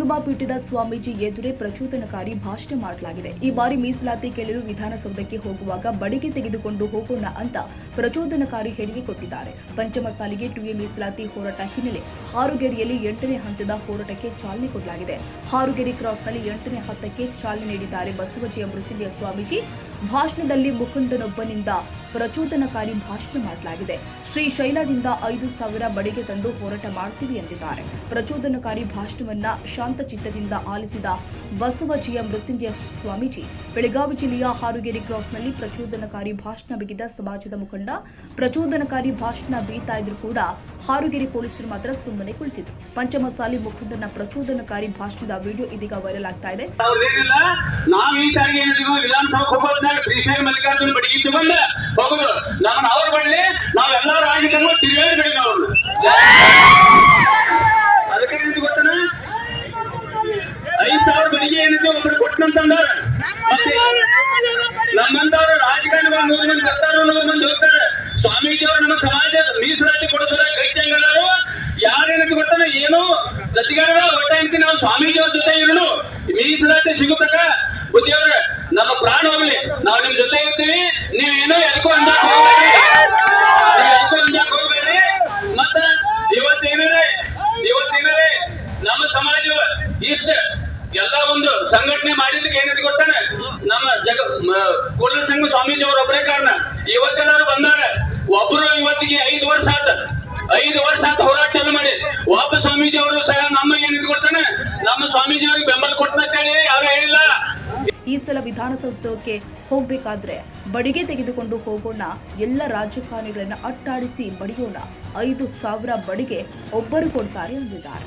ಸಂಗಮ ಪೀಠದ ಸ್ವಾಮೀಜಿ ಎದುರೇ ಪ್ರಚೋದನಕಾರಿ ಭಾಷಣ ಮಾಡಲಾಗಿದೆ. ಈ ಬಾರಿ ಮೀಸಲಾತಿ ಕೇಳಲು ವಿಧಾನಸೌಧಕ್ಕೆ ಹೋಗುವಾಗ ಬಡಿಗೆ ತೆಗೆದುಕೊಂಡು ಹೋಗೋಣ ಅಂತ ಪ್ರಚೋದನಕಾರಿ ಹೇಳಿಕೆ ಕೊಟ್ಟಿದ್ದಾರೆ. ಪಂಚಮಸಾಲಿಗೆ 2A ಮೀಸಲಾತಿ ಹೋರಾಟ ಹಿನ್ನೆಲೆ ಹಾರುಗೆರೆಯಲ್ಲಿ 8ನೇ ಹಂತದ ಹೋರಾಟಕ್ಕೆ ಚಾಲನೆ ಕೊಡಲಾಗಿದೆ. ಹಾರುಗೆರೆ ಕ್ರಾಸ್ನಲ್ಲಿ 8ನೇ ಹಂತಕ್ಕೆ ಚಾಲನೆ ನೀಡಿದ್ದಾರೆ ಬಸವಜಿಯ ಮೃತ್ಯುಂಜಯ ಸ್ವಾಮೀಜಿ. ಭಾಷಣದಲ್ಲಿ ಮುಖಂಡನೊಬ್ಬನಿಂದ ಪ್ರಚೋದನಕಾರಿ ಭಾಷಣ ಮಾಡಲಾಗಿದೆ. ಶ್ರೀಶೈಲದಿಂದ 5,000 ಬಡಿಗೆ ತಂದು ಹೋರಾಟ ಮಾಡ್ತೀವಿ ಎಂದಿದ್ದಾರೆ. ಪ್ರಚೋದನಕಾರಿ ಭಾಷಣವನ್ನ ಶಾಂತಚಿತ್ತದಿಂದ ಆಲಿಸಿದ ಬಸವಜಿಯ ಮೃತ್ಯುಂಜಯ ಸ್ವಾಮೀಜಿ ಬೆಳಗಾವಿ ಜಿಲ್ಲೆಯ ಹಾರುಗೆರೆ ಕ್ರಾಸ್ನಲ್ಲಿ ಪ್ರಚೋದನಕಾರಿ ಭಾಷಣ ಬಿಗಿದ ಸಮಾಜದ ಮುಖಂಡ ಪ್ರಚೋದನಕಾರಿ ಭಾಷಣ ಬೀತಾ ಇದ್ರು ಕೂಡ ಹಾರುಗೆರೆ ಪೊಲೀಸರು ಮಾತ್ರ ಸುಮ್ಮನೆ ಕುಳಿತಿದ್ರು. ಪಂಚಮಸಾಲಿ ಮುಖಂಡನ ಪ್ರಚೋದನಕಾರಿ ಭಾಷಣದ ವಿಡಿಯೋ ಇದೀಗ ವೈರಲ್ ಆಗ್ತಾ ಇದೆ. ಶ್ರೀಶೈಲ ಮಲ್ಲಿಕಾರ್ಜುನ ಬಡಿಗೆ ತಗೊಂಡು ಹೋಗುದು ನಮ್ಮನ್ನ ಅವ್ರ ಬಳ್ಳಿ ನಾವೆಲ್ಲ ರಾಜಕೀಯ ತಿರುಗಾಡಿ ಬೆಳಿ ನಾವು ಅದಕ್ಕೆ ಏನಂತ ಗೊತ್ತನ 5,000 ಬಡಿಗೆ ಏನಂತ ಒಬ್ರು ಕೊಟ್ಟಂತಂದಾರ. ನಮ್ಮಂತವ್ರು ರಾಜಕಾರಣಿಗಳು 100 ಮಂದಿ ಬರ್ತಾರ 100 ಮಂದಿ ಹೋಗ್ತಾರೆ. ಸ್ವಾಮೀಜಿ ಅವರು ನಮ್ಮ ಸಮಾಜ ಮೀಸಲಾತಿ ಕೊಡೋದ್ರ ಕೈತಂಗಳು ಯಾರೇನಂತ ಗೊತ್ತಾನ ಏನು ಜೊತೆಗಾರ ಒಟ್ಟ ಅಂತ ನಾವು ಸ್ವಾಮೀಜಿ ಅವ್ರ ಜೊತೆ ಇರೋನು ಮೀಸಲಾತಿ ಸಿಗುತ್ತಕ ಬುದ್ಧಿಯವ್ರ ನಮ್ಮ ಪ್ರಾಣ ಹೋಗ್ಲಿ ನಾವು ನಿಮ್ ಜೊತೆ ಇರ್ತೀವಿ. ನೀವೇನೋ ಎದಕ್ಕೂ ಅಂದಾಕ್ ಹೋಗ್ಬೇಡ್ರಿ. ಮತ್ತ ಇವತ್ತೇನರೇ ನಮ್ಮ ಸಮಾಜ ಇಷ್ಟ ಎಲ್ಲ ಒಂದು ಸಂಘಟನೆ ಮಾಡಿದಕ್ಕೆ ಏನಂತ ಗೊತ್ತಾನೆ ನಮ್ಮ ಕೂಡಲ ಸಂಘ ಸ್ವಾಮೀಜಿ ಅವ್ರ ಒಬ್ಬರೇ ಕಾರಣ. ಇವತ್ತೆಲ್ಲರೂ ಬಂದಾರ. ಒಬ್ರು ಇವತ್ತಿಗೆ 5 ವರ್ಷ ಆತ ಹೋರಾಟ ಮಾಡಿ ಒಬ್ಬ ಸ್ವಾಮೀಜಿ ಅವರು ಸಹ ನಮಗೆ ಏನಂತ ಗೊತ್ತಾನೆ ನಮ್ಮ ಸ್ವಾಮೀಜಿ ಅವ್ರಿಗೆ ಬೆಂಬಲ ಕೊಡ್ತಾ ಯಾರು ಹೇಳಿಲ್ಲ. ಈ ಸಲ ವಿಧಾನಸೌಧಕ್ಕೆ ಹೋಗ್ಬೇಕಾದ್ರೆ ಬಡಿಗೆ ತೆಗೆದುಕೊಂಡು ಹೋಗೋಣ, ಎಲ್ಲ ರಾಜಕಾರಣಿಗಳನ್ನ ಅಟ್ಟಾಡಿಸಿ ಬಡಿಯೋಣ, 5,000 ಬಡಿಗೆ ಒಬ್ಬರು ಕೊಡ್ತಾರೆ ಎಂದಿದ್ದಾರೆ.